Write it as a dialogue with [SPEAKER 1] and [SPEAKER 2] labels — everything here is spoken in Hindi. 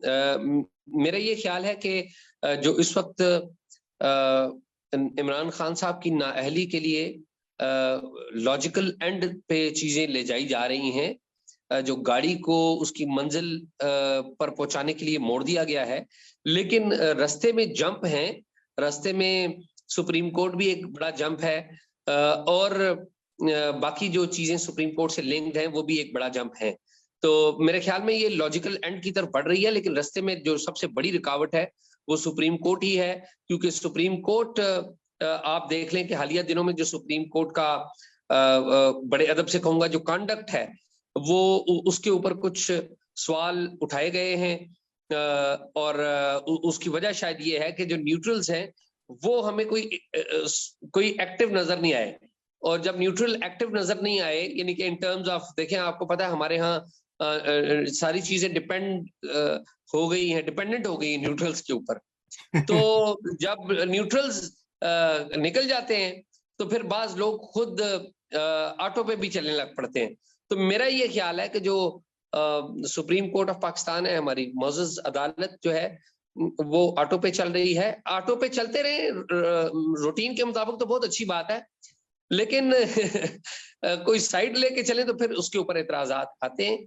[SPEAKER 1] मेरा ये ख्याल है कि जो इस वक्त इमरान खान साहब की नाअहली के लिए लॉजिकल एंड पे चीजें ले जाई जा रही हैं, जो गाड़ी को उसकी मंजिल पर पहुंचाने के लिए मोड़ दिया गया है, लेकिन रास्ते में जंप हैं, रास्ते में सुप्रीम कोर्ट भी एक बड़ा जंप है, और बाकी जो चीजें सुप्रीम कोर्ट से लिंक्ड हैं वो भी एक बड़ा जंप है। तो मेरे ख्याल में ये लॉजिकल एंड की तरफ बढ़ रही है, लेकिन रास्ते में जो सबसे बड़ी रुकावट है वो सुप्रीम कोर्ट ही है, क्योंकि सुप्रीम कोर्ट आप देख लें कि हालिया दिनों में जो सुप्रीम कोर्ट का बड़े अदब से कहूंगा जो कंडक्ट है, वो उसके ऊपर कुछ सवाल उठाए गए हैं, और उसकी वजह शायद ये है कि जो न्यूट्रल्स हैं वो हमें कोई एक्टिव नजर नहीं आए। और जब न्यूट्रल एक्टिव नजर नहीं आए, यानी कि इन टर्म्स ऑफ, देखें आपको पता है हमारे यहाँ सारी चीजें डिपेंडेंट हो गई न्यूट्रल्स के ऊपर। तो जब न्यूट्रल्स निकल जाते हैं तो फिर बाज लोग खुद ऑटो पे भी चलने लग पड़ते हैं। तो मेरा ये ख्याल है कि जो सुप्रीम कोर्ट ऑफ पाकिस्तान है, हमारी मोअज़्ज़ज़ अदालत जो है, वो ऑटो पे चल रही है। ऑटो पे चलते रहे रूटीन के मुताबिक तो बहुत अच्छी बात है, लेकिन कोई साइड लेके चले तो फिर उसके ऊपर एतराजात आते हैं।